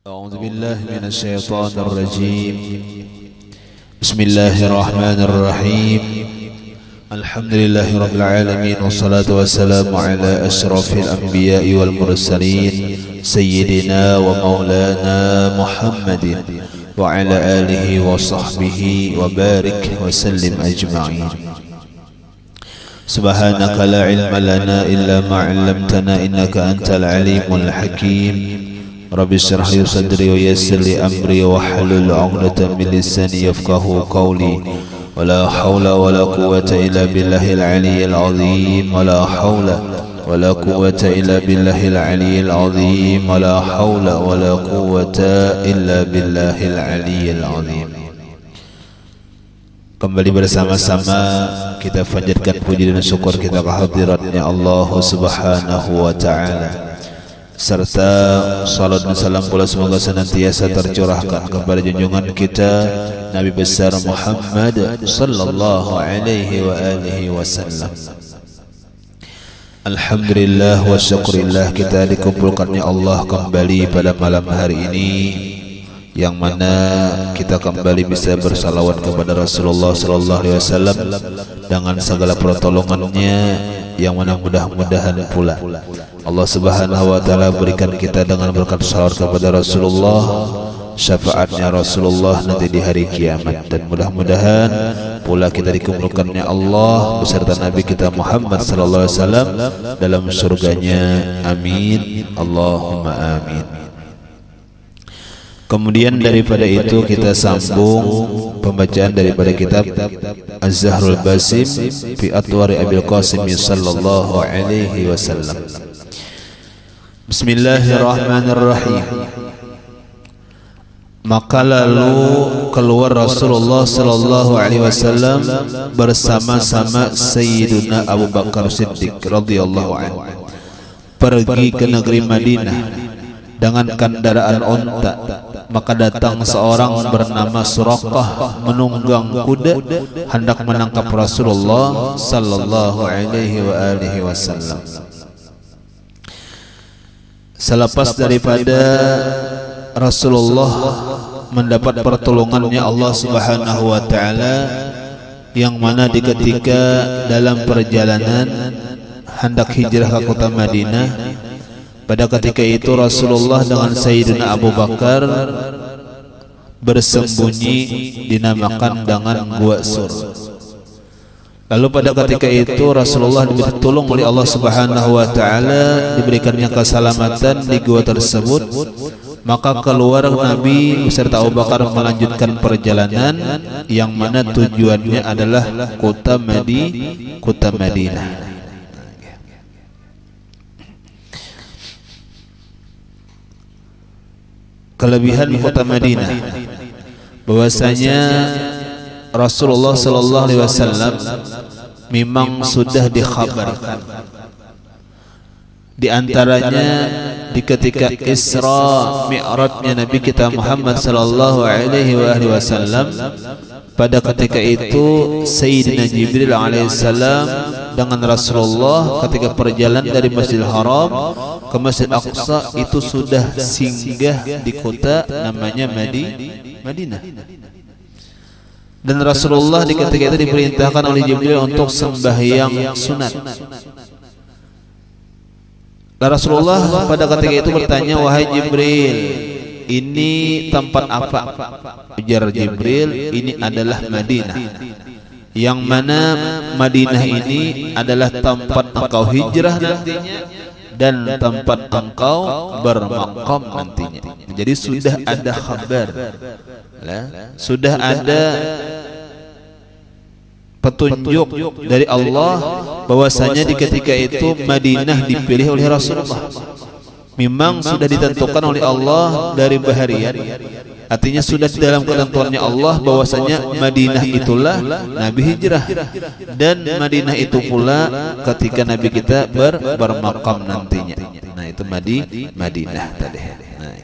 أعوذ بالله من الشيطان الرجيم. بسم الله الرحمن الرحيم. الحمد لله رب العالمين، والصلاة والسلام على أشرف الأنبياء والمرسلين سيدنا ومولانا محمد وعلى آله وصحبه وبارك وسلم أجمعين. سبحانك لا علم لنا إلا ما علمتنا إنك أنت العليم الحكيم. رب اشرح لي صدري ويسر لي أمري واحلل عقدة من لساني يفقهوا قولي. ولا حول ولا قوة إلا بالله العلي العظيم. ولا حول ولا قوة إلا بالله العلي العظيم. ولا حول ولا قوة إلا بالله العلي العظيم. Kembali bersama-sama kita panjatkan puji dan syukur kita kehadiratnya Allah Subhanahu wa taala, serta salat dan salam pula semoga senantiasa tercurahkan kepada junjungan kita Nabi besar Muhammad sallallahu alaihi wa alihi wasallam. Alhamdulillah wa syukurillah, kita dikumpulkannya Allah kembali pada malam hari ini, yang mana kita kembali bisa bersalawat kepada Rasulullah sallallahu alaihi wasallam dengan segala pertolongannya, yang mana mudah-mudahan pula Allah Subhanahu wa taala berikan kita dengan berkat salawat kepada Rasulullah, syafaatnya Rasulullah nanti di hari kiamat, dan mudah-mudahan pula kita dikumpulkannya Allah beserta Nabi kita Muhammad sallallahu alaihi wasallam dalam surganya. Amin Allahumma amin. Kemudian daripada itu kita sambung pembacaan daripada kitab Az-Zahrul Basim fi Atwari Abil Qasim sallallahu alaihi wasallam. Bismillahirrahmanirrahim. Maka lalu keluar Rasulullah sallallahu alaihi wasallam bersama-sama Sayyiduna Abu Bakar Siddiq radhiyallahu anhu pergi ke negeri Madinah dengan kendaraan onta. Maka datang seorang bernama Suraqah menunggang kuda hendak menangkap Rasulullah sallallahu alaihi wa alihi wasallam. Selepas daripada Rasulullah mendapat pertolongannya Allah Subhanahu wa taala, yang mana di ketika dalam perjalanan hendak hijrah ke kota Madinah, pada ketika itu Rasulullah dengan Sayyidina Abu Bakar bersembunyi dinamakan dengan Gua Sur. Lalu pada ketika itu Rasulullah ditolong oleh Allah Subhanahu wa taala, diberikannya keselamatan di gua tersebut. Maka keluar Nabi beserta Abu Bakar melanjutkan perjalanan, yang mana tujuannya adalah kota Madinah. Kelebihan kota Madinah bahwasanya Rasulullah sallallahu alaihi wasallam memang sudah dikhabarkan, di antaranya di ketika Isra Mi'rajnya Nabi kita Muhammad sallallahu alaihi wasallam. Pada ketika itu Sayyidina Jibril alaihissalam dengan Rasulullah ketika perjalanan dari Masjidil Haram ke Masjid Aqsa itu sudah singgah di kota namanya Madinah. Dan Rasulullah di ketika itu diperintahkan oleh Jibril untuk sembahyang sunat. Dan Rasulullah pada ketika itu bertanya, "Wahai Jibril, ini tempat apa?" Ujar Jibril, "Ini adalah Madinah, yang mana Madinah ini adalah tempat engkau hijrah nantinya dan tempat engkau bermakam nantinya." Jadi sudah ada kabar, sudah ada petunjuk dari Allah bahwasanya di ketika itu Madinah dipilih oleh Rasulullah. Memang sudah ditentukan oleh Allah dari baharian, artinya sudah di dalam ketentuannya Allah bahwasanya Madinah itulah Nabi hijrah, dan Madinah itu pula ketika Nabi kita bermakam nantinya. Nah itu Madinah tadi. Nah,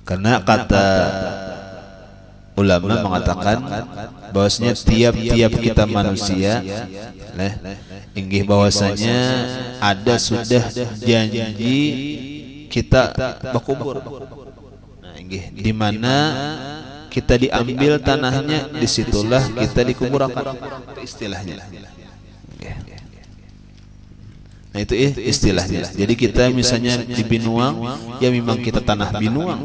karena kata ulama mengatakan bahwasanya tiap-tiap kita manusia inggih bahwasanya ada sudah janji kita bakubur. Nah, inggih di mana kita diambil tanahnya, disitulah kita dikuburkan. Istilahnya. Nah itu istilahnya. Jadi kita misalnya di Binuang, ya memang kita tanah Binuang.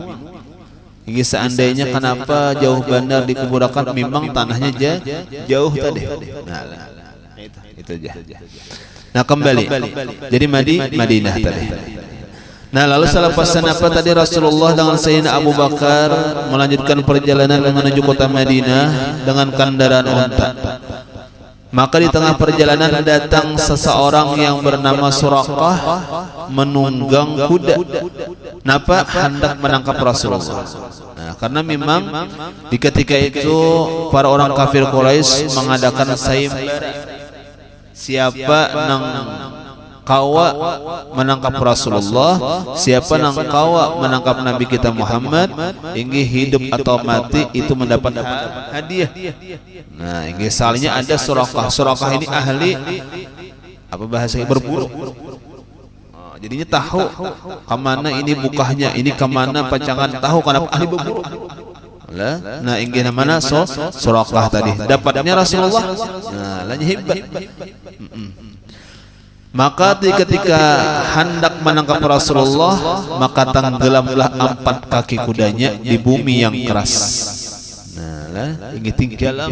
Ini seandainya kenapa jauh bandar dikuburkan, memang tanahnya jauh tadi. Nah, itu aja. Nah kembali. Jadi Madinah tadi. Nah lalu selepas apa tadi Rasulullah dengan Sayyidina Abu Bakar melanjutkan perjalanan menuju kota Madinah dengan kendaraan unta. Maka di tengah perjalanan datang seseorang yang bernama Suraqah menunggang kuda. Napa hendak menangkap Rasulullah. Nah, karena memang di ketika itu para orang kafir Quraisy mengadakan sayembara. Siapa nang kawa menangkap Rasulullah, siapa nang kawa menangkap Nabi kita Muhammad, inggih hidup atau mati itu mendapat hadiah. Nah, inggih salahnya ada Suraqah. Suraqah ini ahli apa bahasa berburu. Jadinya tahu kemana ini bukahnya, ini kemana pacangan, tahu karena ahli berburu. Nah, inggih namanya Suraqah tadi. Dapatnya Rasulullah. Nah, lainnya hebat. Maka ketika hendak menangkap Rasulullah, maka tenggelamlah 4 kaki kudanya di bumi yang keras. Nah, ini tinggalam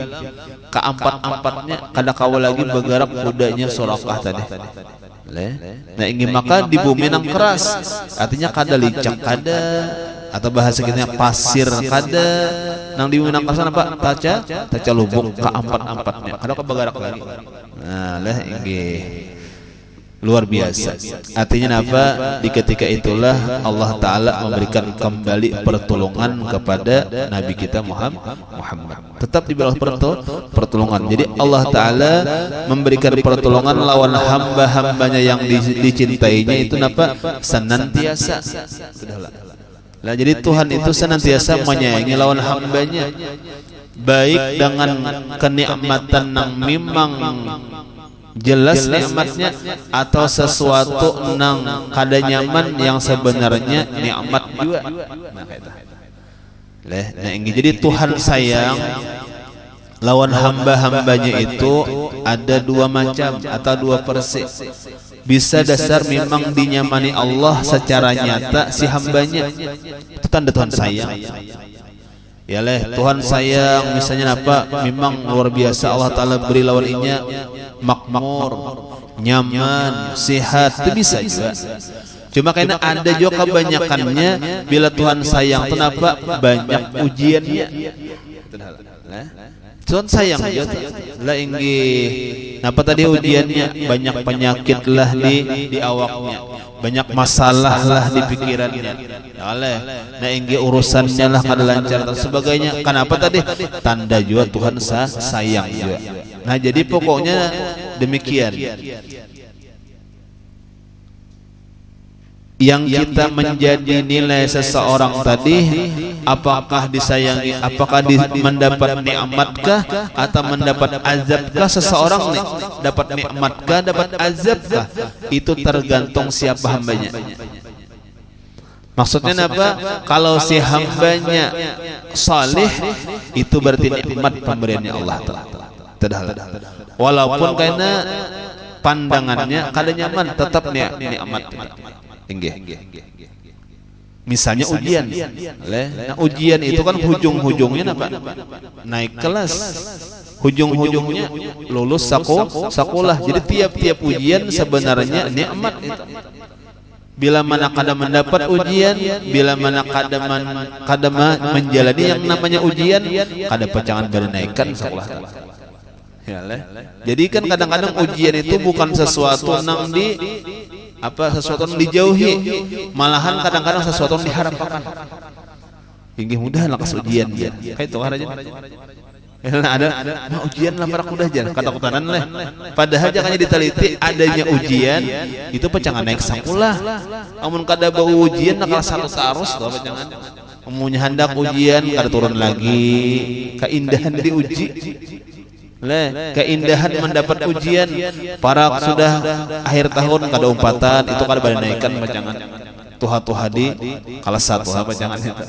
keempat-empatnya kada kawa lagi bergerak kudanya Suraqah tadi. Nah, ini maka di bumi yang keras, artinya kada licak kada, atau bahasa kita pasir kada. Nang di bumi yang keras apa? Taca lubuk keempat-empatnya. Kada bergerak lagi. Nah, ini luar biasa. Artinya apa? Di ketika itulah Allah Ta'ala memberikan kembali pertolongan kepada Nabi kita Muhammad. Tetap di bawah pertolongan. Jadi Allah Ta'ala memberikan pertolongan lawan hamba-hambanya yang dicintainya itu apa? Senantiasa. Nah, jadi Tuhan itu senantiasa menyayangi lawan hambanya, baik dengan kenikmatan yang memang jelas nikmatnya atau sesuatu nang kada nyaman yang sebenarnya nikmat juga. Nah, ini jadi Tuhan sayang lawan hamba-hambanya itu ada 2 macam atau 2 persis. Bisa dasar memang dinyamani Allah secara nyata si hambanya, itu tanda Tuhan sayang. Ya Tuhan sayang misalnya apa? Memang luar biasa Allah Ta'ala beri lawan inya makmur, nyaman, sehat, itu bisa juga. Cuma karena ada juga kebanyakannya bila Tuhan sayang kenapa banyak ujiannya. Tuhan sayang juga lah inggi. Apa tadi ujiannya? Banyak penyakit lah di awaknya, banyak masalah lah di pikirannya. Nah inggi urusannya lah kada lancar dan sebagainya. Kenapa tadi? Tanda juga Tuhan sayang juga. Nah jadi pokoknya demikian. Yang kita menjadi nilai seseorang tadi, apakah disayangi, apakah mendapat nikmatkah atau mendapat azabkah seseorang nih? Dapat nikmatkah, dapat azabkah? Itu tergantung siapa hambanya. Maksudnya apa? Kalau si hambanya saleh, itu berarti nikmat pemberiannya Allah Ta'ala. Walaupun karena pandangannya kada nyaman, tetap nikmat. Misalnya ujian. Nah, ujian itu kan hujung-hujungnya apa? Naik kelas. Hujung-hujungnya lulus sekolah. Jadi tiap-tiap ujian sebenarnya nikmat itu. Bila mana kada mendapat ujian, bila mana kada menjalani yang namanya ujian, kada pacangan bernaikan sekolah. Jadi kan kadang-kadang ujian itu bukan sesuatu nang sesuatu yang dijauhi, malahan kadang-kadang sesuatu yang diharapkan. Hingga mudah lakas ujian dia. Kayak itu aja. Ada ujian lah para kuda aja kata-katanan lah. Padahal jangannya diteliti adanya ujian itu pacangan naik sekolah. Amun kada bau ujian nakal satu arus tuh pacangan. Amunnya hendak ujian kada turun lagi. Keindahan diuji. Keindahan mendapat ujian para sudah akhir tahun kada umpatan itu kada balik naikkan pacangan. tuha-tuha di kelas 1 apa jangan itu.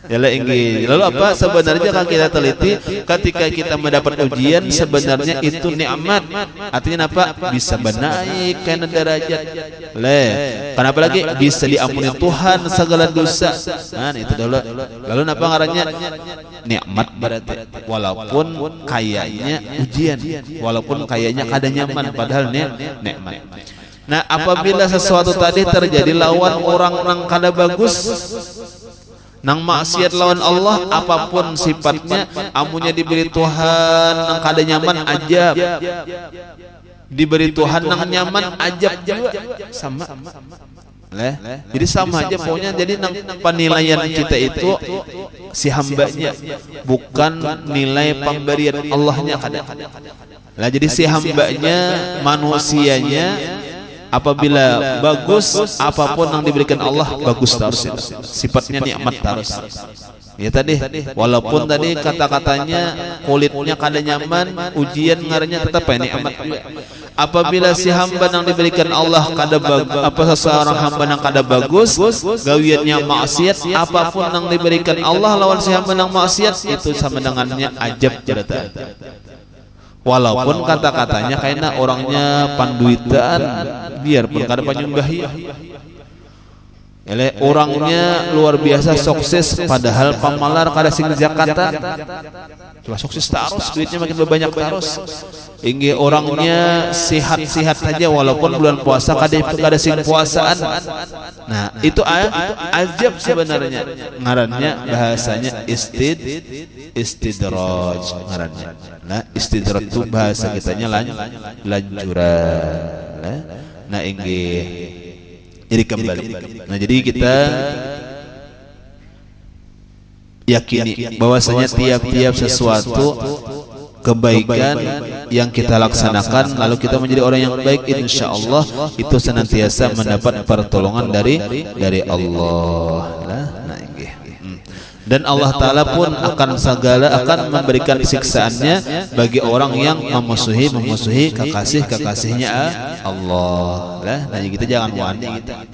Lalu apa sebenarnya kalau kita teliti ketika kita mendapat ujian sebenarnya itu nikmat. Artinya apa? Bisa menaikkan derajat. Kenapa lagi? Bisa diampuni Tuhan segala dosa. Nah, itu dulu. Lalu apa ngarannya? Nikmat berarti. Walaupun kayaknya ujian, walaupun kayaknya kada nyaman padahal nikmat. Nah, apabila sesuatu tadi terjadi lawan orang nang kada bagus, nang maksiat lawan Allah, apapun sifatnya, amunnya diberi Tuhan nang kada nyaman ajab, diberi Tuhan nang nyaman ajab juga sama. Jadi sama aja pokoknya. Jadi nang penilaian kita itu si hambanya, bukan nilai pemberian Allahnya kada. Lah jadi si hambanya, manusianya apabila bagus, apapun yang diberikan Allah bagus terus, sifatnya nikmat terus. Ya tadi, walaupun tadi kata-katanya kulitnya kada nyaman, ujian ngarannya tetap nikmat. Apabila si hamba yang diberikan Allah kada seseorang hamba yang kada bagus, gawiannya maksiat, apapun yang diberikan Allah lawan si hamba yang maksiat itu sama dengannya ajab cerita. Walaupun kata-katanya kayaknya orangnya panduitan, biarpun kada panyumbahi, orangnya luar biasa sukses, padahal pamalar kada sing zakatan, cuma sukses terus, duitnya makin banyak terus. Hingga orangnya sehat-sehat saja, walaupun bulan puasa kada sing puasaan. Nah itu ajab sebenarnya, ngarannya bahasanya istidraj ngarannya. Nah istidraj itu bahasa kitanya lanjuran. Nah inggih jadi kembali. Nah jadi kita yakini bahwasanya tiap-tiap sesuatu kebaikan yang kita laksanakan lalu kita menjadi orang yang baik, insya Allah itu senantiasa mendapat pertolongan dari Allah. Nah, dan Allah Ta'ala pun akan memberikan siksaannya bagi orang yang memusuhi kekasih-kekasihnya Allah. Nah kita jangan wani kita.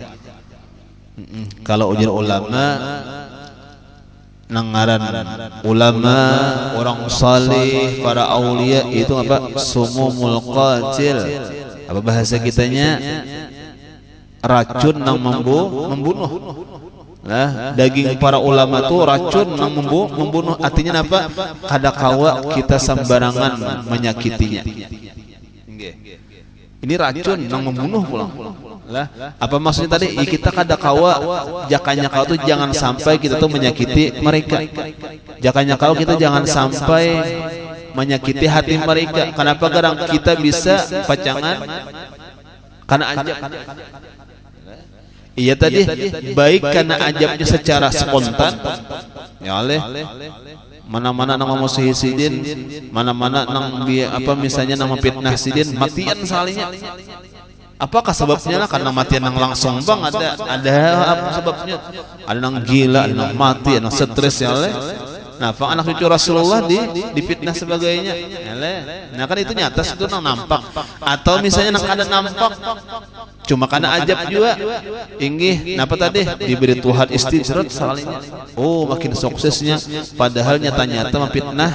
Kalau ujar ulama nangaran ulama, orang salih, para aulia itu apa? Sumumul qatil. Apa bahasa kitanya? Racun yang membunuh. Nah, daging para ulama itu racun yang membunuh. Artinya apa? Kadakawa kita sembarangan menyakitinya. Ini racun yang membunuh pulang. Lah, apa maksudnya tadi? Kita kadakawa jakanya kau tuh jangan sampai kita tuh menyakiti mereka. Jakanya kau kita jangan sampai menyakiti hati mereka. Kenapa? Kadang kita bisa pacangan karena ajab. Iya tadi baik karena ajabnya secara spontan. Ya oleh mana-mana nama musuhi sidin, mana-mana nang misalnya nama fitnah sidin, matian salihnya. Apakah sebabnya? Karena matian yang langsung bang ada apa sebabnya? Ada yang gila, ada yang mati, ada yang stres ya oleh. Nah, anak cucu Rasulullah difitnah sebagainya. Nah kan itu nyata itu nang nampak. Atau misalnya nang ada nampak cuma karena ajab juga. Inggih, napa tadi diberi Tuhan istijrat salihnya. Oh, makin suksesnya. Padahal nyata-nyata memfitnah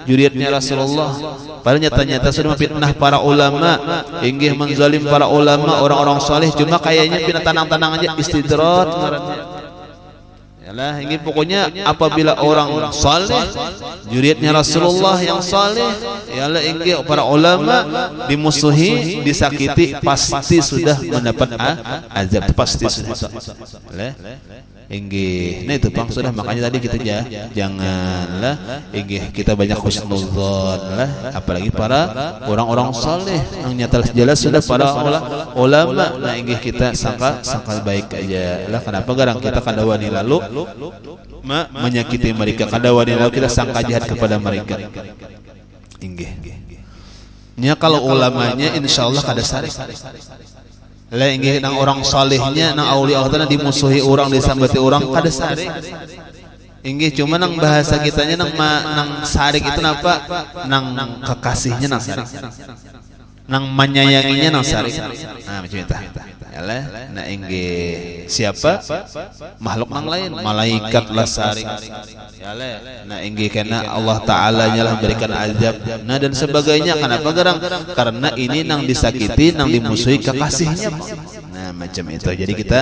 juriatnya Rasulullah. Padahal nyata-nyata sudah memfitnah para ulama. Inggih, menzalim para ulama, orang-orang saleh. Cuma kayaknya pindah tanang-tanang aja istijrat ngarannya. Yalah, ini pokoknya apabila orang saleh, juriatnya Rasulullah yang saleh, yalah ini para ulama dimusuhi, disakiti, pasti sudah mendapat azab, pasti sudah. Inggih, nah itu bang sudah, makanya tadi kita janganlah inggih kita banyak husnudzon lah, apalagi para orang-orang saleh yang nyata jelas sudah para ulama. Nah inggih kita sangka baik aja lah. Kenapa? Garang kita kadawani lalu menyakiti mereka, kadawani lalu kita sangka jahat kepada mereka. Inggih, nya kalau ulamanya insya Allah kada sarik. Lah inggih nang orang salehnya, nang aulia Allah dimusuhi orang, disambati orang kada sarik. Inggih cuma nang bahasa kitanya nang sarik itu napa? Nang kekasihnya nang sarik. Nang menyayanginya nang sarik. Nah macam itu. yalah na inggih siapa makhluk yang lain malaikat lah saring yalah na inggih karena Allah Ta'ala nyalah memberikan azab nah dan sebagainya. Kenapa garang? Karena ini nang disakiti nang dimusuhi kekasihnya nah macam itu. Jadi kita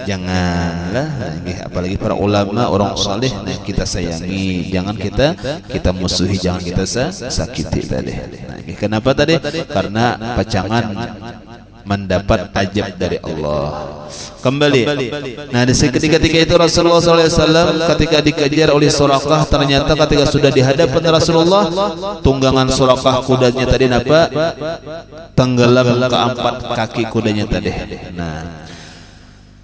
janganlah apalagi para ulama orang saleh nah kita sayangi, jangan kita musuhi, jangan kita sakiti tadi. Nah, kenapa tadi? Karena pacangan mendapat ajab dari Allah. Kembali. Nah, di ketika itu Rasulullah SAW ketika dikejar oleh Suraqah, ternyata ketika sudah di hadapan Rasulullah, tunggangan Suraqah kudanya tadi apa? Tenggelam keempat kaki kudanya tadi. Nah,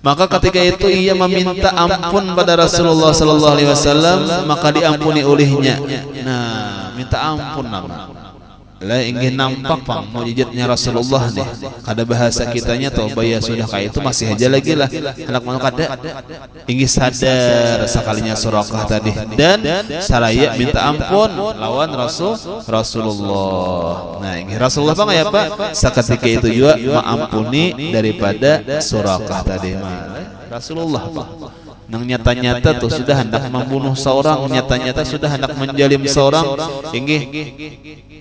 maka ketika itu ia meminta ampun pada Rasulullah SAW, maka diampuni olehnya. Nah, minta ampun nama. Lah ingin nampak pang mujizatnya Rasulullah nih. Kada bahasa kitanya toba ya sudah kayak itu masih aja lagi lah. Anak mana kada ingin sadar sekalinya Suraqah tadi dan saraya minta ampun lawan Rasulullah. Nah, ingin Rasulullah bang ya Pak seketika itu juga mengampuni daripada Suraqah tadi Rasulullah Pak. Nang nyata-nyata tuh sudah hendak membunuh seorang, nyata-nyata sudah hendak menjalim seorang, inggih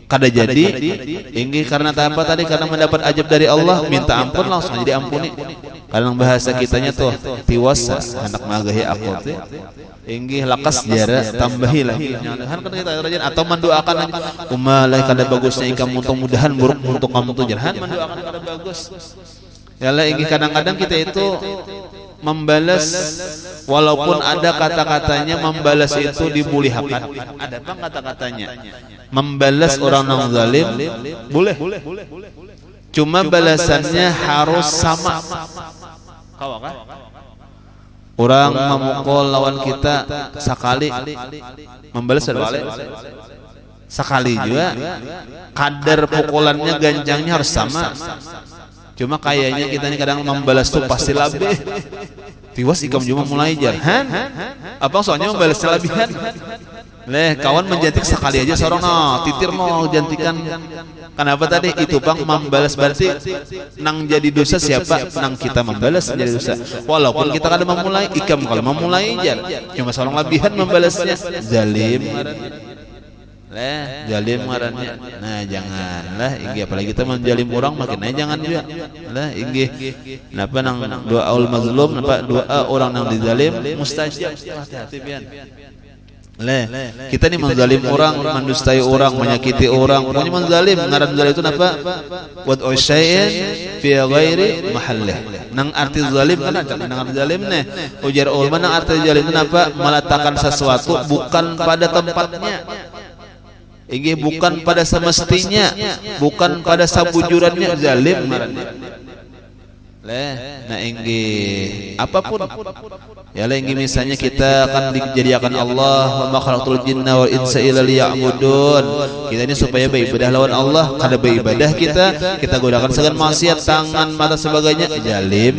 kada jadi, inggih karena apa tadi? Karena mendapat ajab dari Allah, minta ampun langsung aja diampuni. Karena bahasa kitanya tuh tiwasa hendak magahi aku tuh, inggih lakas jara tambahi lagi. Jangan kan kita rajin atau mendoakan umalai kada bagusnya ikam mudah-mudahan buruk untuk kamu tuh jangan mendoakan kada bagus. Yalah inggih kadang-kadang kita itu membalas walaupun ada kata-katanya membalas itu dimuliakan. Ada bang kata-katanya membalas orang yang zalim boleh. Cuma balasannya harus sama. Orang memukul lawan kita sekali membalas balik. Sekali juga kadar pukulannya ganjangnya harus sama. Cuma kayaknya kita ini kadang membalas tuh pasti lebih. Tiwas ikam cuma mulai jarhan. Apa soalnya membalas kelebihan? Leh kawan menjantik sekali aja seorang titir mau jantikan. Kenapa tadi itu bang membalas berarti nang jadi dosa siapa? Nang kita membalas jadi dosa. Walaupun kita kadang memulai ikam kalau memulai jar. Cuma seorang lebihan membalasnya zalim. Jalim ngarannya. Nah janganlah inggih apalagi kita menjalim orang makin jangan juga lah inggih napa nang doaul mazlum napa doa orang yang dizalim mustajab. Hati-hati pian kita ni menzalim orang, mendustai orang, menyakiti orang, pokoknya menzalim. Ngaran zalim itu napa? Wad usyai'in fi ghairi mahallih. Nang arti zalim kan ada nang zalim nih. Ujar ulama nang arti zalim itu napa? Meletakkan sesuatu bukan pada tempatnya. Inggih bukan pada semestinya, bukan pada sabujurannya zalim ngarannya. Nah inggih apapun ya inggih misalnya kita akan dijadikan Allah wa ma khalaqtul jinna wal insa illa liya'budun. Kita ini supaya beribadah lawan Allah, kada beribadah kita gunakan segala maksiat tangan mata sebagainya zalim.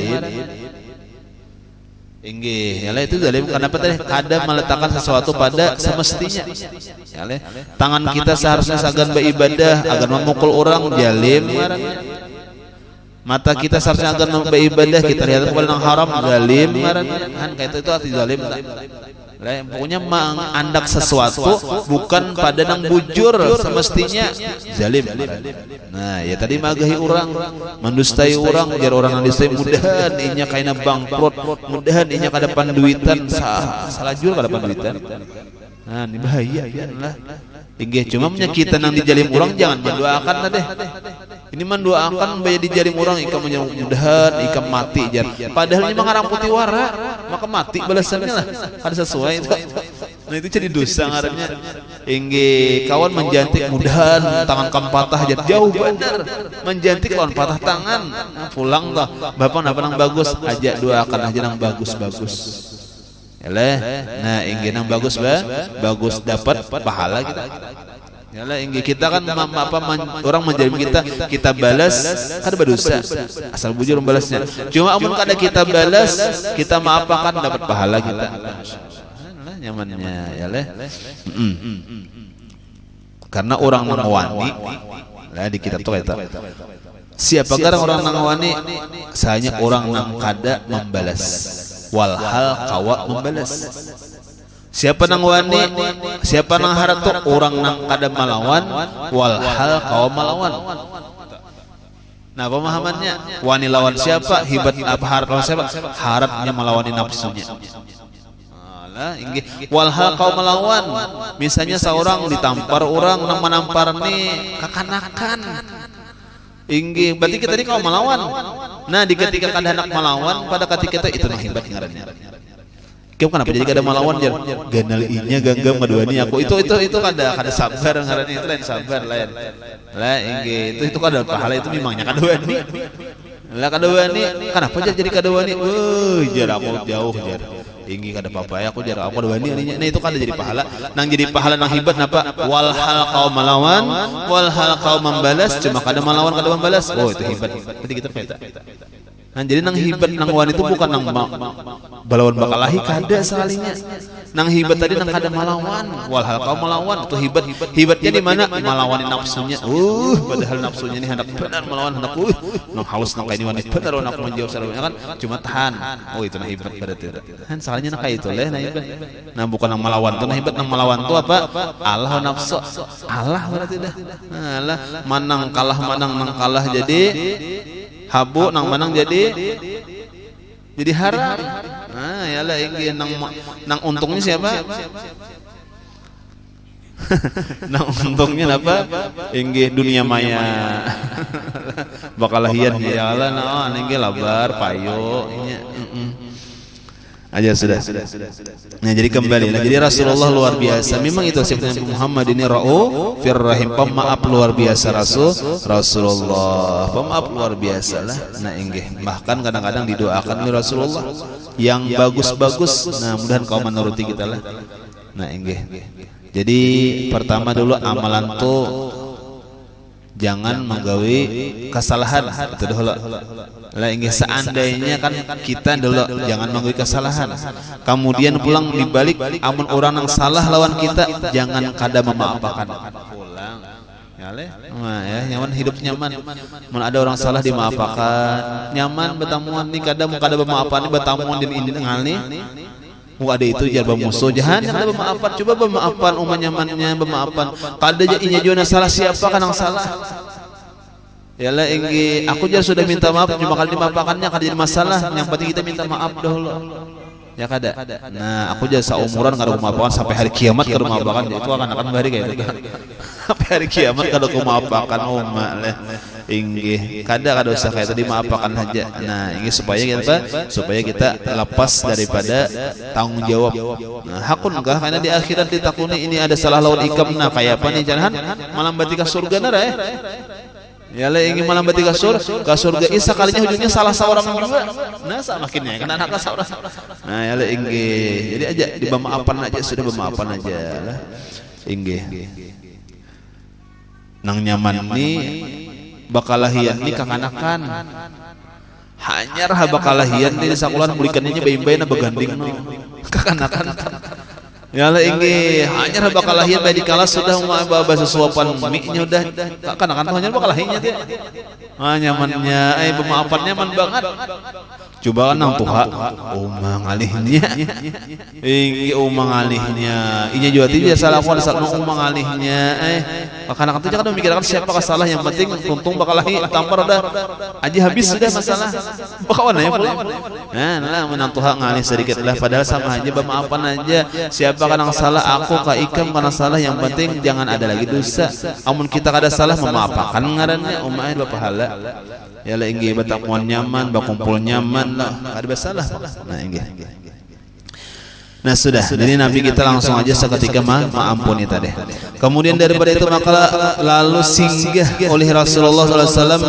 Inggih, yalah itu zalim. Kenapa tadi? Kada meletakkan sesuatu pada semestinya. Yalah, tangan kita seharusnya sagan beribadah agar memukul orang zalim. Mata kita seharusnya agar beribadah kita lihat kepada yang haram zalim. Kan kayak itu arti zalim. Pokoknya mengandak sesuatu bukan pada nang bujur semestinya zalim. Nah ya tadi magahi orang, mendustai orang, biar orang yang dustai mudahan inya kaina bangkrut, mudahan inya kada panduitan salah jual kada panduitan. Nah ini bahaya lah. Inggih cuma menyakitan nang dijalim orang jangan mendoakan lah deh. Ini mendoakan bayar dijarim orang ikam mudahan ikam mati jar. Padahal ini mengarang putih wara, maka mati balasannya lah. Ada sesuai itu. Nah itu jadi dosa ngarannya. Inggih kawan menjantik mudahan tangan kam patah jar jauh benar. Menjantik lawan patah tangan. Pulang lah. Bapak napa nang bagus aja doakan aja nang bagus-bagus. Yalah. Nah inggih nang bagus bagus dapat pahala kita. Yalah inggih kita kan orang menjalim kita balas kan berdosa asal bujur membalasnya. Cuma amun kada kita balas kita maafkan dapat pahala kita. Nyamannya yalah. Karena orang mengawani lah di kitab tuh eta Siapa orang nang wani sahanya orang nang kada membalas walhal kawa membalas. Siapa nang wani siapa nang haratu orang nang kada malawan walhal kawa malawan. Nah pemahamannya wani lawan siapa hibat apa harap lawan siapa harapnya melawani nafsunya. Walhal kau melawan misalnya seorang ditampar orang nang menampar nih kakanakan inggi berarti kita ini kau melawan. Nah di ketika kada hendak melawan pada ketika itu nah hebat ngarannya. Kau kenapa jadi kada melawan jar ganal inya ganggam ngaduani aku itu kada sabar ngarannya itu lain sabar lain lah inggi itu kada pahala itu memangnya kaduani lah kaduani kenapa jadi kaduani jar aku jauh jar inggi kada apa-apa aku jar aku kaduani aninya nah itu kada jadi pahala nang jadi pahala nang hebat napa walhal kau melawan walhal kau membalas cuma kada melawan kada membalas itu hebat berarti kita peta. Nah jadi nang hibat nang wan itu bukan nang balawan bakalahi kada sekalinya. Nang hibat tadi nang kada malawan. Walhal kau melawan itu hibatnya di mana? Melawani nafsunya. Padahal nafsunya ini hendak benar melawan hendak nang haus nang kaini wanita benar nak menjauh sarungnya kan cuma tahan. Itu nah hibat berarti. Kan sekalinya nang itu leh nah hibat. Nah bukan nang melawan tuh nah hibat nang melawan tuh apa? Allah nafsu. Allah berarti dah. Nah Allah manang kalah jadi habu nang manang jadi haram. Nah yalah ingin nang untungnya siapa? Nang untungnya apa? Ingin dunia maya. Bakalahian ya Allah nah ingin labar payo aja sudah. Nah jadi kembali lagi jadi Rasulullah luar biasa. Memang itu sifat Nabi Muhammad ini raufur rahim, pemaaf luar biasa Rasulullah. Pemaaf luar biasa lah. Nah inggih bahkan kadang-kadang didoakan oleh Rasulullah yang bagus-bagus. Nah mudah-mudahan kau menuruti kita lah. Nah inggih. Jadi pertama dulu amalan tuh jangan menggawe kesalahan itu dulu. Lah inggih seandainya kan kita dulu jangan menggawe kesalahan. Kemudian pulang dibalik amun orang yang salah lawan kita jangan kada memaafkan. Pulang. Ya nyaman hidup nyaman. Mun ada orang salah dimaafkan. Nyaman betamuan ni kada memaafkan ni betamuan din ini ngalni. Ada itu jar musuh jahan yang ada bemaafan coba bemaafan umat nyamannya bemaafan kada inya jona salah siapa kan yang salah yalah inggi aku jar sudah minta maaf cuma kali dimaafkannya kada jadi masalah yang penting kita minta maaf dahulu ya kada. Nah aku jar seumuran kada bemaafkan sampai hari kiamat kada bemaafkan itu akan hari kayak gitu sampai hari kiamat kada bemaafkan umat leh inggih kada usah kayak tadi maafkan aja. Nah ini supaya kita lepas daripada tanggung jawab. Nah hakunkah karena di akhirat ditakuni ini ada salah lawan ikam. Nah kayak apa nih jangan malam batika surga nara ya lah ingin malam batika surga isa kalinya ujungnya salah seorang juga. Nah samakinnya kan anak seorang. Nah ya lah inggih jadi aja dibemaafkan aja sudah bemaafkan aja lah inggih nang nyaman nih bakalahian ni kakanakan hanyar ha bakalahian ni sakulan mulikannya bayi-bayi na beganding no kakanakan ya lah inggih hanyar ha bakalahian bayi di kelas sudah mau bawa sesuapan mie-nya udah kakanakan tuh hanyar bakalahinya teh nyamannya pemaafannya nyaman banget. Coba kan nang tuha umang alihnya inggi umang alihnya inya juga tidak salah aku ada umang alihnya makanan itu jangan memikirkan siapa salah yang penting untung bakal lahi tampar udah aja habis sudah masalah bakawan ya pulang. Nah menang tuha ngalih sedikit lah padahal sama aja bermaafan aja siapa kan yang salah aku ka ikam karena salah yang penting jangan ada lagi dosa amun kita kada salah memaafkan ngarannya umai berpahala ya lah inggi batamuan nyaman bakumpul nyaman lah ada masalah. Nah inggih. Nah sudah jadi Nabi kita langsung aja seketika mengampuni tadi. Kemudian daripada itu maka lalu singgah oleh Rasulullah SAW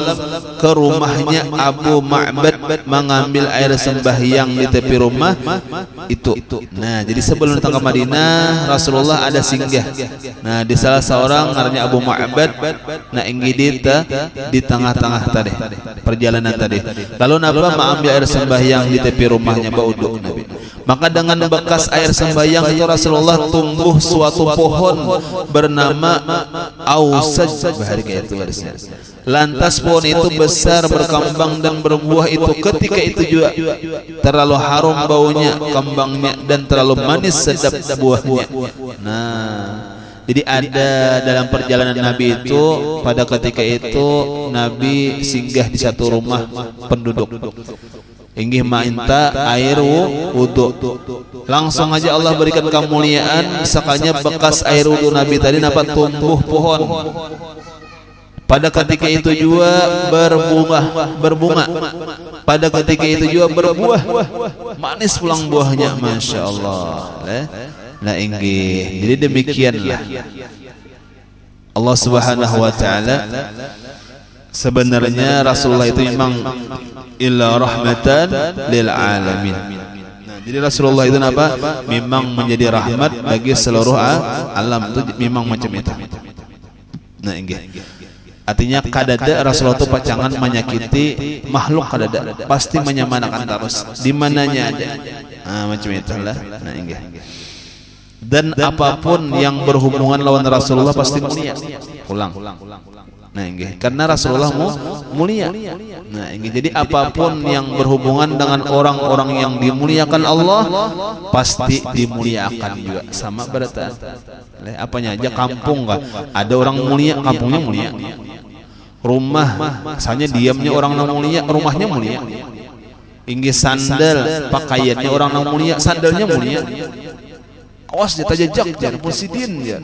ke rumahnya Abu Ma'bad mengambil air sembahyang di tepi rumah itu. Nah jadi sebelum datang ke Madinah Rasulullah ada singgah. Nah di salah seorang namanya Abu Ma'bad. Nah inggih di tengah-tengah tadi perjalanan tadi. Lalu Nabi mengambil air sembahyang di tepi rumahnya Ba'uduk Nabi. Maka dengan bekas air sembahyang itu Rasulullah tumbuh suatu pohon bernama Ausaj bahari kayak itu garisnya. Lantas pohon itu besar, berkembang dan berbuah itu ketika itu juga terlalu harum baunya kembangnya dan terlalu manis sedap buahnya. Nah, jadi ada dalam perjalanan Nabi itu, pada ketika itu Nabi singgah di satu rumah penduduk. Inggih minta air wudu. Langsung aja Allah berikan kemuliaan, sekalinya bekas air wudu Nabi tadi dapat tumbuh pohon. Pada ketika itu juga berbunga. Pada ketika itu juga berbuah. Manis pulang buahnya, masya Allah. Nah inggih, jadi demikianlah Allah Subhanahu wa taala. Sebenarnya Rasulullah itu memang illa rahmatan lil alamin. Nah, jadi Rasulullah itu apa? Memang menjadi rahmat bagi seluruh alam, itu memang macam itu. Nah inggih. Artinya kadada Rasulullah itu pacangan menyakiti makhluk, kadada pasti menyamanakan terus di mananya ada. Nah, macam itulah. Nah inggih. Dan apapun yang berhubungan lawan Rasulullah pasti mulia. Ulang. Nah inggih, karena Rasulullah mulia. Nah inggih, jadi apapun yang berhubungan dengan orang-orang yang dimuliakan Allah pasti dimuliakan juga. Sama berarti apanya aja, kampung kah ada orang mulia, kampungnya mulia. Rumah misalnya diamnya orang yang mulia, rumahnya mulia. Inggih, sandal pakaiannya orang yang mulia, sandalnya mulia. Awas dia tajajak jar pusidin ya.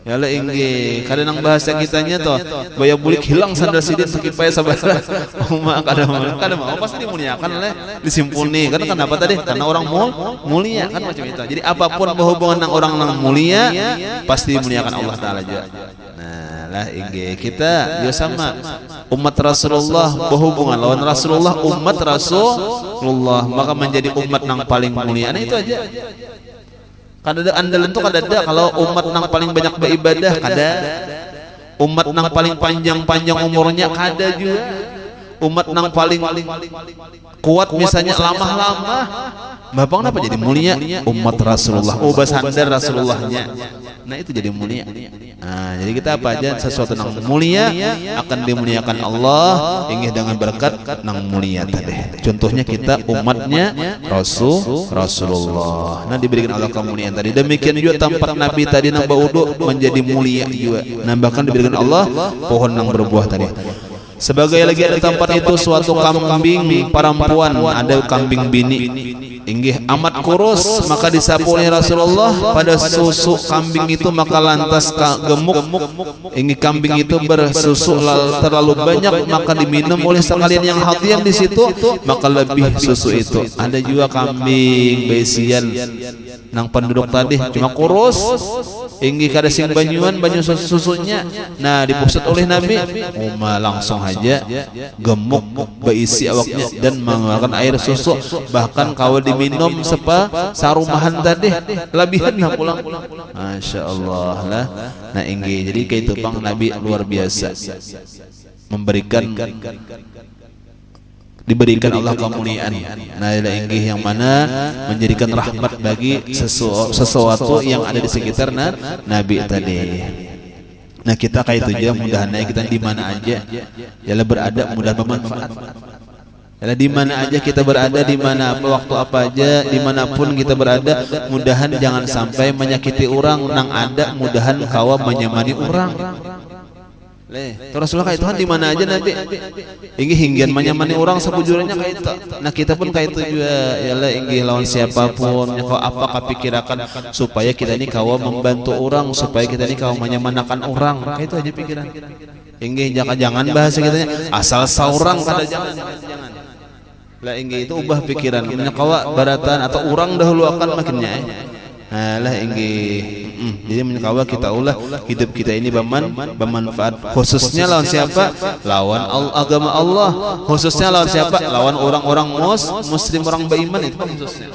Ya lah inggih, kadang bahasa kitanya toh baya bulik hilang sandal sidin sakipaya sabara. Uma kadang mau pasti dimuliakan oleh disimpuni. Karena kenapa tadi? Karena orang mulia kan macam itu. Jadi apapun berhubungan dengan orang yang mulia pasti dimuliakan Allah taala juga. Nah, lah inggih, kita juga sama. Umat Rasulullah berhubungan lawan Rasulullah, umat Rasulullah maka menjadi umat yang paling mulia. Nah itu aja. Kadada andalan tuh kadada kalau umat nang paling banyak beribadah, kada umat nang paling panjang umurnya, kada juga umat nang paling kuat misalnya lama-lama. Bapak kenapa jadi mulia? Umat Rasulullah. Oh basandar Rasulullahnya. Nah itu jadi mulia. Nah jadi kita apa aja sesuatu yang mulia akan dimuliakan Allah, ingin dengan berkat yang mulia tadi. Contohnya kita umatnya Rasulullah. Nah diberikan Allah kemuliaan tadi. Demikian juga tempat Nabi tadi nang baudu menjadi mulia juga. Nah bahkan diberikan Allah pohon yang berbuah tadi. Sebagai lagi ada tempat itu suatu kambing perempuan, ada kambing bini. Inggih amat kurus, maka disapu oleh Rasulullah pada susu kambing itu maka lantas gemuk. Inggih kambing itu bersusu terlalu banyak maka diminum oleh sekalian yang hadir di situ maka lebih susu itu. Ada juga kambing besian nang penduduk tadi cuma kurus. Inggih kada sing banyuan banyu susunya. Nah dipusat oleh Nabi, langsung aja gemuk berisi awaknya dan mengeluarkan air susu, bahkan kalau diminum sarumahan tadi lebihan lah pulang. Masya Allah lah. Nah inggih, jadi kayak itu pang Nabi luar biasa diberikan Allah kemuliaan. Nah inggih yang mana menjadikan rahmat bagi sesuatu yang ada di sekitar Nabi tadi. Nah kita kayak itu aja, mudah-mudahan kita di mana aja yalah berada mudah bermanfaat. Yalah di mana aja kita berada, di mana waktu apa aja, dimanapun kita berada, mudahan jangan sampai menyakiti orang nang ada, mudahan kawa menyamani orang. Rasulullah kayak Tuhan di mana aja Nabi. Inggih hinggian menyamani orang sebujurnya kayak itu. Nah kita pun kayak itu juga. Yalah inggih lawan siapapun. Kau apa kapikirakan supaya kita ini kawa membantu orang, supaya kita ini kawa menyamanakan orang. Kayak itu aja pikiran. Inggih jangan bahasa kitanya asal saurang kada jangan. Lah inggih itu ubah pikiran. Kawa baratan atau orang dahulu akan makinnya. Lah inggih. Jadi menyakawa kita ulah hidup kita ini bermanfaat, khususnya lawan siapa? Lawan agama Allah. Khususnya lawan siapa? Lawan orang-orang muslim, orang beriman, itu khususnya.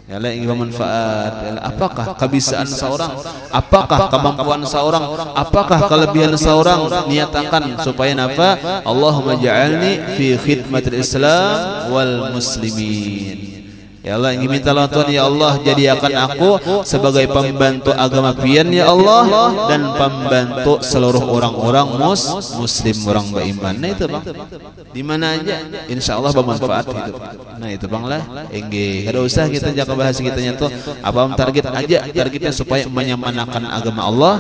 Yalah ingin bermanfaat. Apakah kebisaan seorang? Apakah kemampuan seorang? Apakah kelebihan seorang? Niatakan supaya apa? Allahumma ja'alni fi khidmatil Islam wal muslimin. Ya Allah, ingin minta bantuan ya Allah, jadikan aku sebagai pembantu agama pian ya Allah, dan pembantu seluruh orang-orang muslim, orang beriman. Nah itu Bang, di mana aja insya Allah bermanfaat hidup. Nah itu Bang lah, kada usah kita jaga bahasa kitanya tuh apa target aja, targetnya supaya menyemanakan agama Allah,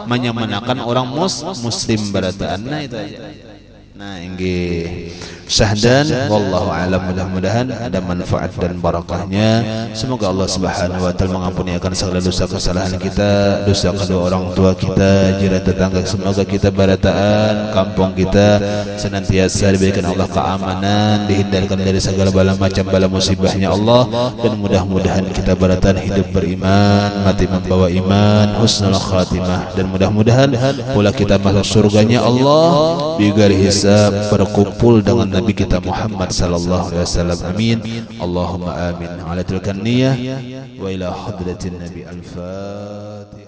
menyemanakan orang muslim barataan. Nah itu aja. Nah inggih syahdan wallahu alam, mudah-mudahan ada manfaat dan barakahnya. Semoga Allah Subhanahu wa taala mengampuni akan segala dosa kesalahan kita, dosa kedua orang tua kita, jiran tetangga. Semoga kita barataan kampung kita senantiasa diberikan Allah keamanan, dihindarkan dari segala bala macam bala musibahnya Allah, dan mudah-mudahan kita barataan hidup beriman, mati membawa iman, husnul khatimah, dan mudah-mudahan pula kita masuk surganya Allah bighairi hisab, berkumpul dengan Nabi kita Muhammad sallallahu alaihi wasallam. Amin. Allahumma amin. Ala tilkan niyah wa ila hadratin Nabi al-Fatihah.